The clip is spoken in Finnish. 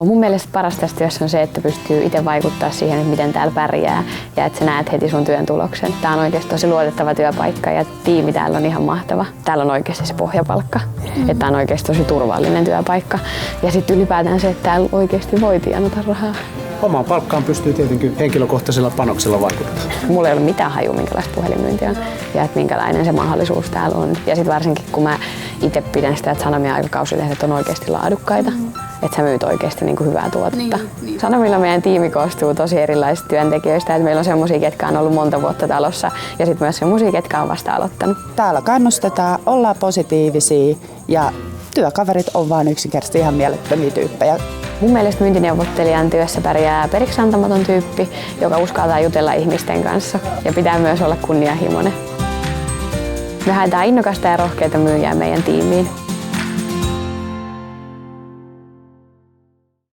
Mun mielestä parasta tässä työssä on se, että pystyy itse vaikuttaa siihen, että miten täällä pärjää ja että sä näet heti sun työn tuloksen. Tää on oikeasti tosi luotettava työpaikka ja tiimi täällä on ihan mahtava. Täällä on oikeasti se pohjapalkka, että tää on oikeasti tosi turvallinen työpaikka. Ja sitten ylipäätään se, että täällä oikeasti voi tienata rahaa. Omaan palkkaan pystyy tietenkin henkilökohtaisella panoksella vaikuttamaan. Mulla ei ollut mitään hajua, minkälaista puhelinmyyntiä on ja että minkälainen se mahdollisuus täällä on. Ja sitten varsinkin, kun mä itse pidän sitä, että Sanomien aikakausilehdet on oikeasti laadukkaita. Että sä myyt oikeasti niin kuin hyvää tuotetta. Niin. Sanomilla meidän tiimi koostuu tosi erilaisista työntekijöistä. Että meillä on semmosia, ketkä on ollut monta vuotta talossa ja sitten myös semmosia, ketkä on vasta aloittanut. Täällä kannustetaan, ollaan positiivisia ja työkaverit on vaan yksinkertaisesti ihan mielettömiä tyyppejä. Mun mielestä myyntineuvottelijan työssä pärjää periksi antamaton tyyppi, joka uskaltaa jutella ihmisten kanssa ja pitää myös olla kunnianhimoinen. Me haetaan innokasta ja rohkeita myyjää meidän tiimiin.